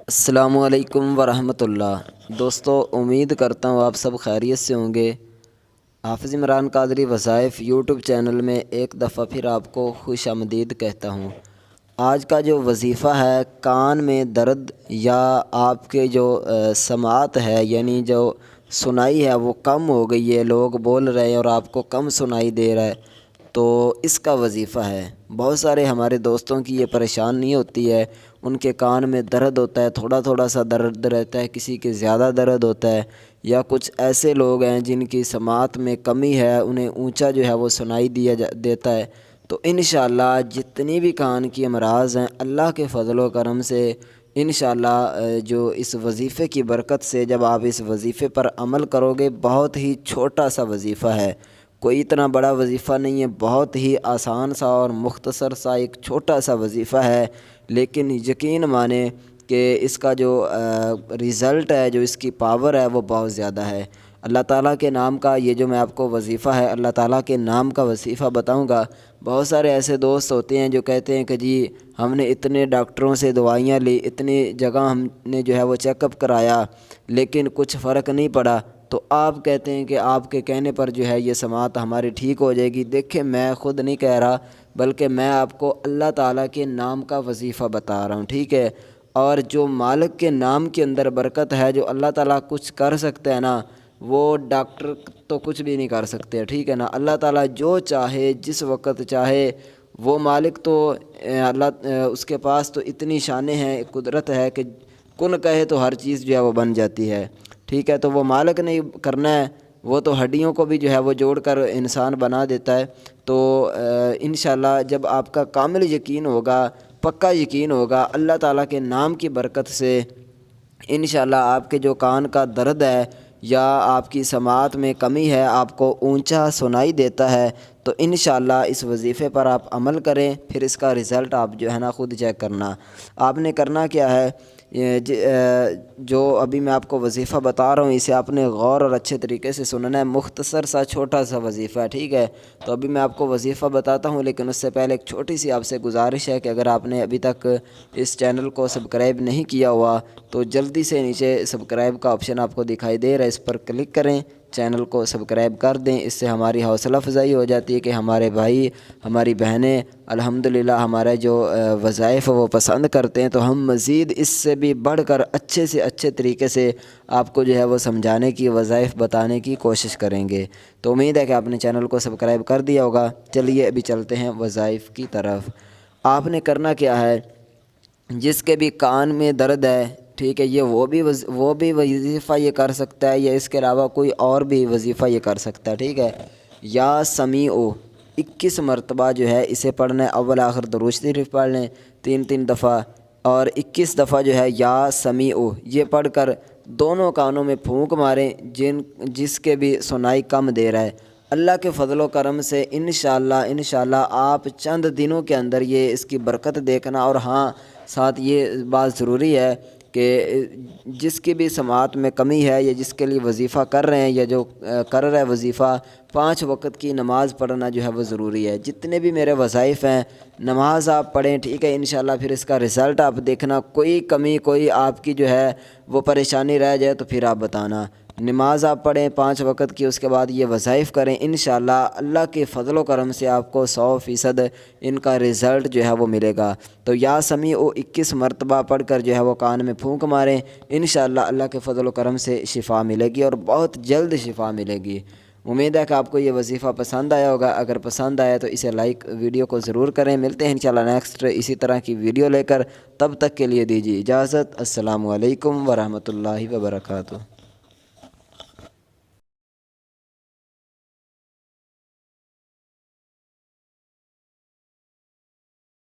السلام علیکم ورحمۃ اللہ۔ دوستو، امید کرتا ہوں آپ سب خیریت سے ہوں گے۔ حافظ عمران قادری وظائف یوٹیوب چینل میں ایک دفعہ پھر آپ کو خوش آمدید کہتا ہوں۔ آج کا جو وظیفہ ہے، کان میں درد یا آپ کے جو سماعت ہے، یعنی جو سنائی ہے وہ کم ہو گئی ہے، لوگ بول رہے ہیں اور آپ کو کم سنائی دے رہا ہے، تو اس کا وظیفہ ہے۔ بہت سارے ہمارے دوستوں کی یہ پریشانی ہوتی ہے، ان کے کان میں درد ہوتا ہے، تھوڑا تھوڑا سا درد رہتا ہے، کسی کے زیادہ درد ہوتا ہے، یا کچھ ایسے لوگ ہیں جن کی سماعت میں کمی ہے، انہیں اونچا جو ہے وہ سنائی دیتا ہے۔ تو انشاءاللہ جتنی بھی کان کی امراض ہیں، اللہ کے فضل و کرم سے انشاءاللہ جو اس وظیفے کی برکت سے جب آپ اس وظیفے پر عمل کرو گے، بہت ہی چھوٹا سا وظیفہ ہے، کوئی اتنا بڑا وظیفہ نہیں ہے، بہت ہی آسان سا اور مختصر سا ایک چھوٹا سا وظیفہ ہے، لیکن یقین مانیں کہ اس کا جو رزلٹ ہے، جو اس کی پاور ہے، وہ بہت زیادہ ہے۔ اللہ تعالیٰ کے نام کا یہ جو میں آپ کو وظیفہ ہے، اللہ تعالیٰ کے نام کا وظیفہ بتاؤں گا۔ بہت سارے ایسے دوست ہوتے ہیں جو کہتے ہیں کہ جی ہم نے اتنے ڈاکٹروں سے دوائیاں لی، اتنی جگہ ہم نے جو ہے وہ چیک اپ کرایا، لیکن کچھ فرق نہیں پڑا، تو آپ کہتے ہیں کہ آپ کے کہنے پر جو ہے یہ سماعت ہماری ٹھیک ہو جائے گی۔ دیکھیں، میں خود نہیں کہہ رہا، بلکہ میں آپ کو اللہ تعالیٰ کے نام کا وظیفہ بتا رہا ہوں، ٹھیک ہے؟ اور جو مالک کے نام کے اندر برکت ہے، جو اللہ تعالیٰ کچھ کر سکتے ہیں نا، وہ ڈاکٹر تو کچھ بھی نہیں کر سکتے، ٹھیک ہے نا؟ اللہ تعالیٰ جو چاہے، جس وقت چاہے، وہ مالک تو اللہ اس کے پاس تو اتنی شانیں ہیں، قدرت ہے کہ کن کہے تو ہر چیز جو ہے وہ بن جاتی ہے، ٹھیک ہے؟ تو وہ مالک نے کرنا ہے، وہ تو ہڈیوں کو بھی جو ہے وہ جوڑ کر انسان بنا دیتا ہے۔ تو انشاءاللہ جب آپ کا کامل یقین ہوگا، پکا یقین ہوگا، اللہ تعالیٰ کے نام کی برکت سے انشاءاللہ آپ کے جو کان کا درد ہے یا آپ کی سماعت میں کمی ہے، آپ کو اونچا سنائی دیتا ہے، تو انشاءاللہ اس وظیفے پر آپ عمل کریں، پھر اس کا رزلٹ آپ جو ہے نا خود چیک کرنا۔ آپ نے کرنا کیا ہے، جو ابھی میں آپ کو وظیفہ بتا رہا ہوں، اسے آپ نے غور اور اچھے طریقے سے سننا ہے، مختصر سا چھوٹا سا وظیفہ ہے، ٹھیک ہے؟ تو ابھی میں آپ کو وظیفہ بتاتا ہوں، لیکن اس سے پہلے ایک چھوٹی سی آپ سے گزارش ہے کہ اگر آپ نے ابھی تک اس چینل کو سبسکرائب نہیں کیا ہوا تو جلدی سے نیچے سبسکرائب کا آپشن آپ کو دکھائی دے رہا ہے، اس پر کلک کریں، چینل کو سبسکرائب کر دیں۔ اس سے ہماری حوصلہ افزائی ہو جاتی ہے کہ ہمارے بھائی، ہماری بہنیں الحمدللہ ہمارا جو وظائف وہ پسند کرتے ہیں، تو ہم مزید اس سے بھی بڑھ کر اچھے سے اچھے طریقے سے آپ کو جو ہے وہ سمجھانے کی، وظائف بتانے کی کوشش کریں گے۔ تو امید ہے کہ آپ نے چینل کو سبسکرائب کر دیا ہوگا۔ چلیے ابھی چلتے ہیں وظائف کی طرف۔ آپ نے کرنا کیا ہے، جس کے بھی کان میں درد ہے، ٹھیک ہے، یہ وہ بھی وظیفہ یہ کر سکتا ہے، یا اس کے علاوہ کوئی اور بھی وظیفہ یہ کر سکتا ہے، ٹھیک ہے؟ یا سمیع 21 مرتبہ جو ہے اسے پڑھنا ہے، اول آخر درود شریف پڑھ لیں 3 دفعہ، اور 21 دفعہ جو ہے یا سمیع یہ پڑھ کر دونوں کانوں میں پھونک ماریں، جس کے بھی سنائی کم دے رہا ہے۔ اللہ کے فضل و کرم سے انشاءاللہ آپ چند دنوں کے اندر یہ اس کی برکت دیکھنا۔ اور ہاں، ساتھ یہ بات ضروری ہے کہ جس کی بھی سماعت میں کمی ہے، یا جس کے لیے وظیفہ کر رہے ہیں، یا جو کر رہا ہے وظیفہ، 5 وقت کی نماز پڑھنا جو ہے وہ ضروری ہے۔ جتنے بھی میرے وظائف ہیں، نماز آپ پڑھیں، ٹھیک ہے؟ انشاءاللہ پھر اس کا رزلٹ آپ دیکھنا، کوئی کمی، کوئی آپ کی جو ہے وہ پریشانی رہ جائے تو پھر آپ بتانا۔ نماز آپ پڑھیں 5 وقت کی، اس کے بعد یہ وظائف کریں، انشاءاللہ اللہ کے فضل و کرم سے آپ کو 100% ان کا رزلٹ جو ہے وہ ملے گا۔ تو یا سمیع 21 مرتبہ پڑھ کر جو ہے وہ کان میں پھونک ماریں، انشاءاللہ اللہ کے فضل و کرم سے شفا ملے گی، اور بہت جلد شفا ملے گی۔ امید ہے کہ آپ کو یہ وظیفہ پسند آیا ہوگا۔ اگر پسند آیا تو اسے لائک، ویڈیو کو ضرور کریں۔ ملتے ہیں انشاءاللہ نیکسٹ اسی طرح کی ویڈیو لے کر، تب تک کے لیے دیجیے اجازت۔ السلام علیکم ورحمۃ اللہ وبرکاتہ۔